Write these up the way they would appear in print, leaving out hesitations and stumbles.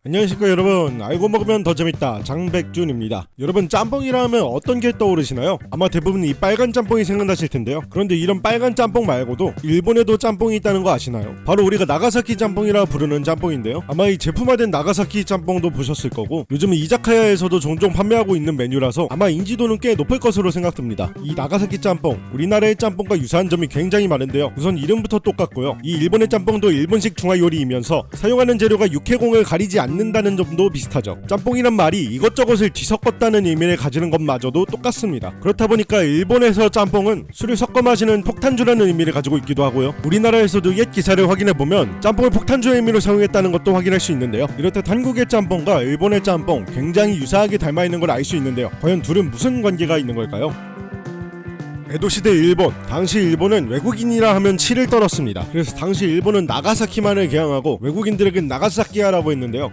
안녕하십니까 여러분. 알고 먹으면 더 재밌다 장백준입니다. 여러분, 짬뽕이라 하면 어떤 게 떠오르시나요? 아마 대부분 이 빨간 짬뽕이 생각나실 텐데요. 그런데 이런 빨간 짬뽕 말고도 일본에도 짬뽕이 있다는 거 아시나요? 바로 우리가 나가사키 짬뽕이라 부르는 짬뽕인데요. 아마 이 제품화된 나가사키 짬뽕도 보셨을 거고, 요즘은 이자카야에서도 종종 판매하고 있는 메뉴라서 아마 인지도는 꽤 높을 것으로 생각됩니다. 이 나가사키 짬뽕, 우리나라의 짬뽕과 유사한 점이 굉장히 많은데요. 우선 이름부터 똑같고요. 이 일본의 짬뽕도 일본식 중화 요리이면서 사용하는 재료가 육해공을 가리지 않는다는 점도 비슷하죠. 짬뽕이란 말이 이것저것을 뒤섞었다는 의미를 가지는 것마저도 똑같습니다. 그렇다 보니까 일본에서 짬뽕은 술을 섞어 마시는 폭탄주라는 의미를 가지고 있기도 하고요. 우리나라에서도 옛 기사를 확인해보면 짬뽕을 폭탄주의 의미로 사용했다는 것도 확인할 수 있는데요. 이렇듯 한국의 짬뽕과 일본의 짬뽕 굉장히 유사하게 닮아있는 걸 알 수 있는데요. 과연 둘은 무슨 관계가 있는 걸까요? 에도시대 일본, 당시 일본은 외국인이라 하면 치를 떨었습니다. 그래서 당시 일본은 나가사키만을 개항하고 외국인들에겐 나가사키야라고 했는데요.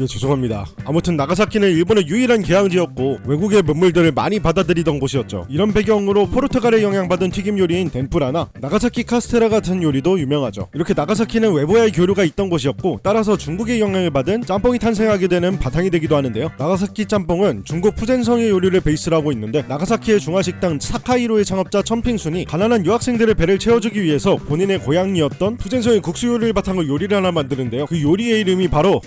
예, 죄송합니다. 아무튼 나가사키는 일본의 유일한 개항지였고 외국의 문물들을 많이 받아들이던 곳이었죠. 이런 배경으로 포르투갈에 영향받은 튀김 요리인 덴푸라나 나가사키 카스테라 같은 요리도 유명하죠. 이렇게 나가사키는 외부와의 교류가 있던 곳이었고, 따라서 중국의 영향을 받은 짬뽕이 탄생하게 되는 바탕이 되기도 하는데요. 나가사키 짬뽕은 중국 푸젠성의 요리를 베이스로 하고 있는데, 나가사키의 중화식당 사카이로의 창업자 천핑순이 가난한 유학생들의 배를 채워주기 위해서 본인의 고향이었던 푸젠성의 국수 요리를 바탕으로 요리를 하나 만드는데요. 그 요리의 이름이 바로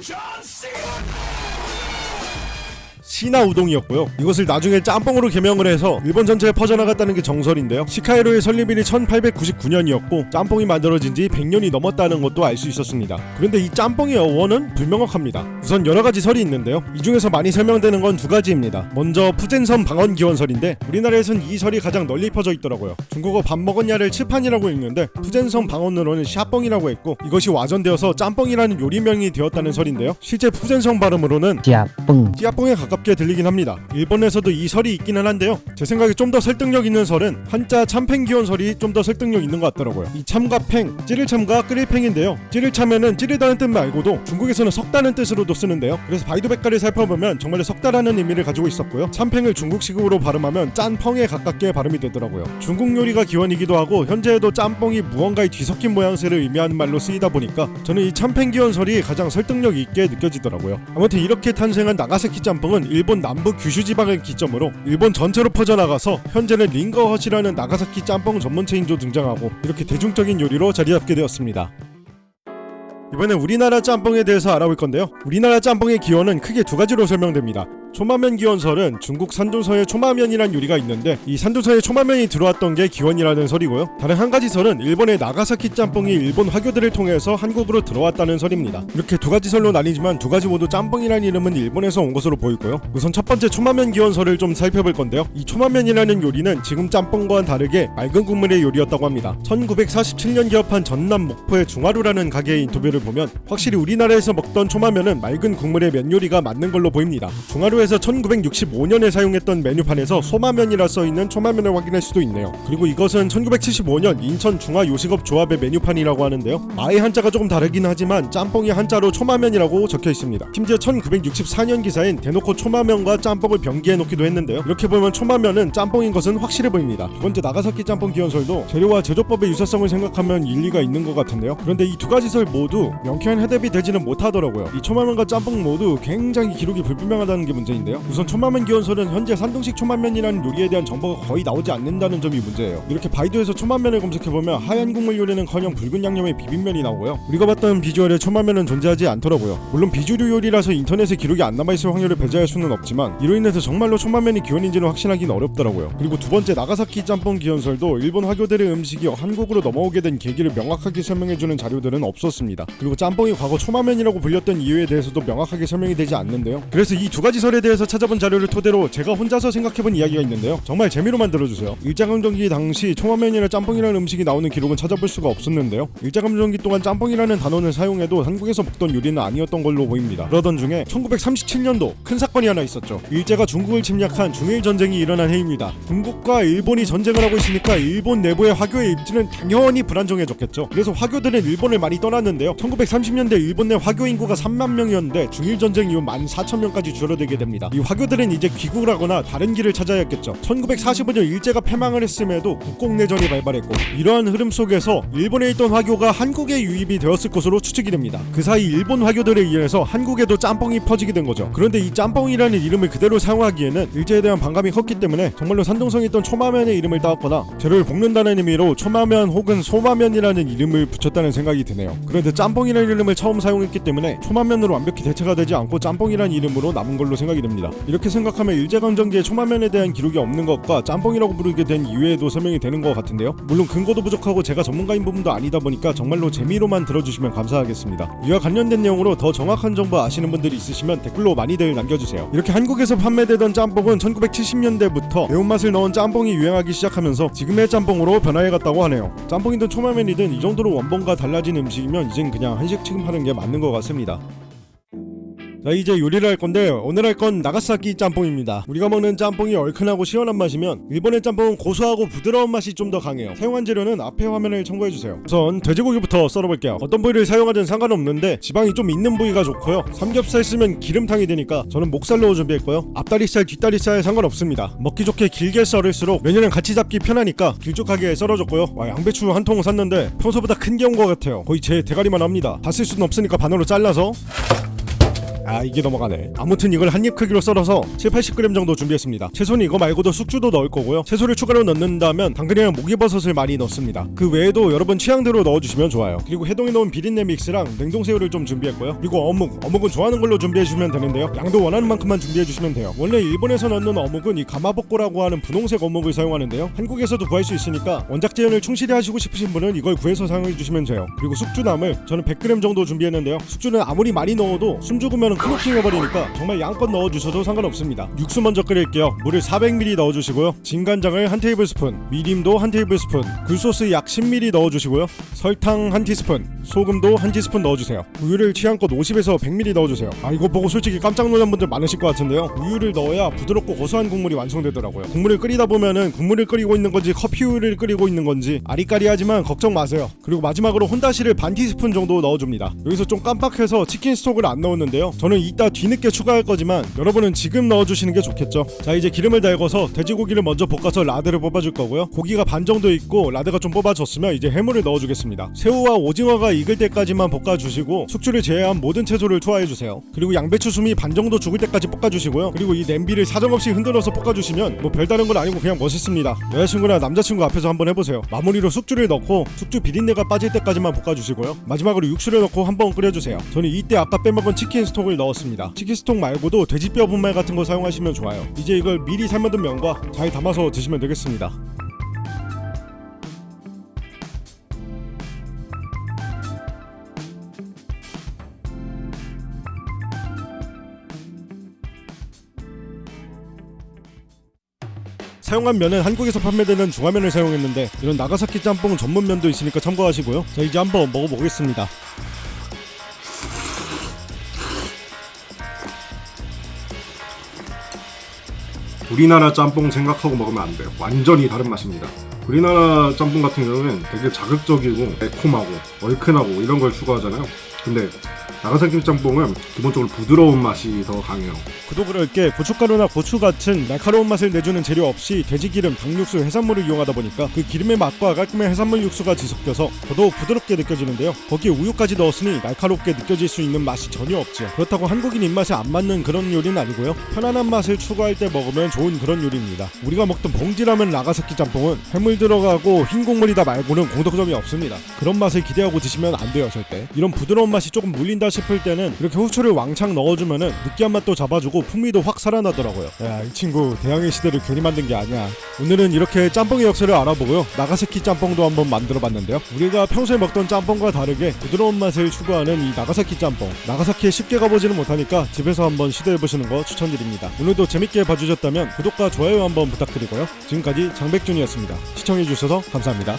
시나 우동이었고요. 이것을 나중에 짬뽕으로 개명을 해서 일본 전체에 퍼져나갔다는 게 정설인데요. 시카이로의 설립일이 1899년이었고 짬뽕이 만들어진 지 100년이 넘었다는 것도 알 수 있었습니다. 그런데 이 짬뽕의 어원은 불명확합니다. 우선 여러가지 설이 있는데요. 이 중에서 많이 설명되는 건 두 가지입니다. 먼저 푸젠섬 방언 기원설인데, 우리나라에선 이 설이 가장 널리 퍼져 있더라고요. 중국어 밥 먹었냐를 칠판이라고 읽는데 푸젠섬 방언으로는 샤뽕이라고 했고, 이것이 와전되어서 짬뽕이라는 요리명이 되었다는 설인데요. 실제 푸젠섬 발음으로는 찌아뽕에 가깝게 들리긴 합니다. 일본에서도 이 설이 있기는 한데요. 제 생각에 좀 더 설득력 있는 설은 한자 참팽기원설이 좀 더 설득력 있는 것 같더라고요. 이 참과 팽, 찌를 참과 끓일 팽인데요. 찌를 참에는 찌르다는 뜻 말고도 중국에서는 썩다는 뜻으로도 쓰는데요. 그래서 바이두백과를 살펴보면 정말 썩다라는 의미를 가지고 있었고요. 참팽을 중국식으로 발음하면 짠펑에 가깝게 발음이 되더라고요. 중국 요리가 기원이기도 하고 현재에도 짬뽕이 무언가의 뒤섞인 모양새를 의미하는 말로 쓰이다 보니까 저는 이 참팽기원설이 가장 설득력 있게 느껴지더라고요. 아무튼 이렇게 탄생한 나가사키 짬뽕은 일본 남부 규슈 지방을 기점으로 일본 전체로 퍼져나가서 현재는 링거헛이라는 나가사키 짬뽕 전문 체인도 등장하고 이렇게 대중적인 요리로 자리잡게 되었습니다. 이번엔 우리나라 짬뽕에 대해서 알아볼 건데요. 우리나라 짬뽕의 기원은 크게 두 가지로 설명됩니다. 초마면 기원설은 중국 산둥서에 초마면이란 요리가 있는데, 이 산둥서에 초마면이 들어왔던 게 기원이라는 설이고요. 다른 한 가지 설은 일본의 나가사키 짬뽕이 일본 화교들을 통해서 한국으로 들어왔다는 설입니다. 이렇게 두 가지 설로 나뉘지만 두 가지 모두 짬뽕이라는 이름은 일본에서 온 것으로 보이고요. 우선 첫 번째 초마면 기원설을 좀 살펴볼 건데요. 이 초마면이라는 요리는 지금 짬뽕과는 다르게 맑은 국물의 요리였다고 합니다. 1947년 개업한 전남 목포의 중화루라는 가게의 인터뷰를 보면 확실히 우리나라에서 먹던 초마면은 맑은 국물의 면 요리가 맞는 걸로 보입니다. 중화루 에서 1965년에 사용했던 메뉴판에서 소마면이라 써있는 초마면을 확인할 수도 있네요. 그리고 이것은 1975년 인천 중화요식업 조합의 메뉴판이라고 하는데요. 아예 한자가 조금 다르긴 하지만 짬뽕이 한자로 초마면이라고 적혀 있습니다. 심지어 1964년 기사엔 대놓고 초마면과 짬뽕을 병기해 놓기도 했는데요. 이렇게 보면 초마면은 짬뽕인 것은 확실해 보입니다. 두 번째 나가사키 짬뽕 기원설도 재료와 제조법의 유사성을 생각하면 일리가 있는 것 같은데요. 그런데 이 두 가지 설 모두 명쾌한 해답이 되지는 못하더라고요. 이 초마면과 짬뽕 모두 굉장히 기록이 불분명하다는 게 문제인데요. 우선 초마면 기원설은 현재 산둥식 초마면이라는 요리에 대한 정보가 거의 나오지 않는다는 점이 문제예요. 이렇게 바이두에서 초마면을 검색해보면 하얀 국물 요리는커녕 붉은 양념의 비빔면이 나오고요. 우리가 봤던 비주얼의 초마면은 존재하지 않더라고요. 물론 비주류 요리라서 인터넷에 기록이 안 남아있을 확률을 배제할 수는 없지만 이로 인해서 정말로 초마면이 기원인지는 확신하기는 어렵더라고요. 그리고 두 번째 나가사키 짬뽕 기원설도 일본 화교들의 음식이 한국으로 넘어오게 된 계기를 명확하게 설명해주는 자료들은 없었습니다. 그리고 짬뽕이 과거 초마면이라고 불렸던 이유에 대해서도 명확하게 설명이 되지 않는데요. 그래서 이 두 가지 설에 대해서 찾아본 자료를 토대로 제가 혼자서 생각해본 이야기가 있는데요. 정말 재미로만 들어주세요. 일제강점기 당시 초마면이나 짬뽕이라는 음식이 나오는 기록은 찾아볼 수가 없었는데요. 일제강점기 동안 짬뽕이라는 단어를 사용해도 한국에서 먹던 요리는 아니었던 걸로 보입니다. 그러던 중에 1937년도 큰 사건이 하나 있었죠. 일제가 중국을 침략한 중일 전쟁이 일어난 해입니다. 중국과 일본이 전쟁을 하고 있으니까 일본 내부의 화교의 입지는 당연히 불안정해졌겠죠. 그래서 화교들은 일본을 많이 떠났는데요. 1930년대 일본 내 화교 인구가 3만 명이었는데 중일 전쟁 이후 14,000명까지 줄어들게 됩니다. 됩니다. 이 화교들은 이제 귀국하거나 다른 길을 찾아야 했겠죠. 1945년 일제가 패망을 했음에도 국공내전이 발발했고, 이러한 흐름 속에서 일본에 있던 화교가 한국에 유입이 되었을 것으로 추측이 됩니다. 그 사이 일본 화교들에 의해서 한국에도 짬뽕이 퍼지게 된 거죠. 그런데 이 짬뽕이라는 이름을 그대로 사용하기에는 일제에 대한 반감이 컸기 때문에 정말로 산동성이 있던 초마면의 이름을 따왔거나 재료를 볶는다는 의미로 초마면 혹은 소마면이라는 이름을 붙였다는 생각이 드네요. 그런데 짬뽕이라는 이름을 처음 사용했기 때문에 초마면으로 완벽히 대체가 되지 않고 짬뽕이라는 이름으로 남은 걸로 생각이 됩니다. 이렇게 생각하면 일제강점기에 초마면에 대한 기록이 없는 것과 짬뽕이라고 부르게 된 이유에도 설명이 되는 것 같은데요. 물론 근거도 부족하고 제가 전문가인 부분도 아니다 보니까 정말로 재미로만 들어주시면 감사하겠습니다. 이와 관련된 내용으로 더 정확한 정보 아시는 분들이 있으시면 댓글로 많이들 남겨주세요. 이렇게 한국에서 판매되던 짬뽕은 1970년대부터 매운맛을 넣은 짬뽕이 유행하기 시작하면서 지금의 짬뽕으로 변화해갔다고 하네요. 짬뽕이든 초마면이든 이 정도로 원본과 달라진 음식이면 이젠 그냥 한식 취급하는 게 맞는 것 같습니다. 자, 이제 요리를 할 건데 오늘 할 건 나가사키 짬뽕입니다. 우리가 먹는 짬뽕이 얼큰하고 시원한 맛이면 일본의 짬뽕은 고소하고 부드러운 맛이 좀 더 강해요. 사용한 재료는 앞에 화면을 참고해주세요. 우선 돼지고기부터 썰어볼게요. 어떤 부위를 사용하든 상관없는데 지방이 좀 있는 부위가 좋고요. 삼겹살 쓰면 기름탕이 되니까 저는 목살로 준비했고요. 앞다리살, 뒷다리살 상관없습니다. 먹기 좋게 길게 썰을수록 메뉴는 같이 잡기 편하니까 길쭉하게 썰어줬고요. 양배추 한 통 샀는데 평소보다 큰 게 온 것 같아요. 거의 제 대가리만 합니다. 다 쓸 수는 없으니까 반으로 잘라서 이게 넘어가네. 아무튼 이걸 한입 크기로 썰어서 7-80g 정도 준비했습니다. 채소는 이거 말고도 숙주도 넣을 거고요. 채소를 추가로 넣는다면 당근이랑 목이버섯을 많이 넣습니다. 그 외에도 여러분 취향대로 넣어주시면 좋아요. 그리고 해동해 놓은 비린내 믹스랑 냉동새우를 좀 준비했고요. 그리고 어묵은 좋아하는 걸로 준비해주시면 되는데요. 양도 원하는 만큼만 준비해주시면 돼요. 원래 일본에서 넣는 어묵은 이 가마복고라고 하는 분홍색 어묵을 사용하는데요. 한국에서도 구할 수 있으니까 원작 재현을 충실히 하시고 싶으신 분은 이걸 구해서 사용해주시면 돼요. 그리고 숙주나물 저는 100g 정도 준비했는데요. 숙주는 아무리 많이 넣어도 숨 죽으면 클로킹 해버리니까 정말 양껏 넣어주셔도 상관없습니다. 육수 먼저 끓일게요. 물을 400ml 넣어주시고요. 진간장을 1테이블스푼, 미림도 1테이블스푼, 굴소스 약 10ml 넣어주시고요. 설탕 1티스푼, 소금도 1티스푼 넣어주세요. 우유를 취향껏 50에서 100ml 넣어주세요. 이거 보고 솔직히 깜짝 놀란 분들 많으실 것 같은데요. 우유를 넣어야 부드럽고 고소한 국물이 완성되더라고요. 국물을 끓이다 보면은 국물을 끓이고 있는 건지 커피우유를 끓이고 있는 건지 아리까리하지만 걱정 마세요. 그리고 마지막으로 혼다시를 반 티스푼 정도 넣어줍니다. 여기서 좀 깜빡해서 치킨 스톡을 안 넣었는데요. 저는 이따 뒤늦게 추가할 거지만 여러분은 지금 넣어주시는 게 좋겠죠. 자, 이제 기름을 달궈서 돼지고기를 먼저 볶아서 라드를 뽑아줄 거고요. 고기가 반 정도 있고 라드가 좀 뽑아졌으면 이제 해물을 넣어주겠습니다. 새우와 오징어가 익을 때까지만 볶아주시고 숙주를 제외한 모든 채소를 투하해주세요. 그리고 양배추 숨이 반 정도 죽을 때까지 볶아주시고요. 그리고 이 냄비를 사정없이 흔들어서 볶아주시면 뭐 별다른 건 아니고 그냥 멋있습니다. 여자친구나 남자친구 앞에서 한번 해보세요. 마무리로 숙주를 넣고 숙주 비린내가 빠질 때까지만 볶아주시고요. 마지막으로 육수를 넣고 한번 끓여주세요. 저는 이때 아까 빼먹은 치킨 스톡을 넣었습니다. 치킨 스톡 말고도 돼지뼈 분말 같은 거 사용하시면 좋아요. 이제 이걸 미리 삶아둔 면과 잘 담아서 드시면 되겠습니다. 사용한 면은 한국에서 판매되는 중화면을 사용했는데 이런 나가사키 짬뽕 전문 면도 있으니까 참고하시고요. 자, 이제 한번 먹어보겠습니다. 우리나라 짬뽕 생각하고 먹으면 안 돼요. 완전히 다른 맛입니다. 우리나라 짬뽕 같은 경우는 되게 자극적이고 매콤하고 얼큰하고 이런 걸 추구하잖아요. 근데 나가사키 짬뽕은 기본적으로 부드러운 맛이 더 강해요. 구독을 할게 고춧가루나 고추 같은 날카로운 맛을 내주는 재료 없이 돼지기름, 닭육수, 해산물을 이용하다 보니까 그 기름의 맛과 깔끔한 해산물 육수가 뒤섞여서 더더욱 부드럽게 느껴지는데요. 거기에 우유까지 넣었으니 날카롭게 느껴질 수 있는 맛이 전혀 없죠. 그렇다고 한국인 입맛에 안 맞는 그런 요리는 아니고요. 편안한 맛을 추구할 때 먹으면 좋은 그런 요리입니다. 우리가 먹던 봉지라면 나가사키 짬뽕은 해물 들어가고 흰 국물이다 말고는 공통점이 없습니다. 그런 맛을 기대하고 드시면 안 돼요, 절대. 이런 부드러운 맛이 조금 물린다 싶을 때는 이렇게 후추를 왕창 넣어주면은 느끼한 맛도 잡아주고 풍미도 확 살아나더라고요. 야, 이 친구 대항해 시대를 괜히 만든 게 아니야. 오늘은 이렇게 짬뽕의 역사를 알아보고요. 나가사키 짬뽕도 한번 만들어봤는데요. 우리가 평소에 먹던 짬뽕과 다르게 부드러운 맛을 추구하는 이 나가사키 짬뽕. 나가사키에 쉽게 가보지는 못하니까 집에서 한번 시도해보시는 거 추천드립니다. 오늘도 재밌게 봐주셨다면 구독과 좋아요 한번 부탁드리고요. 지금까지 장백준이었습니다. 시청해주셔서 감사합니다.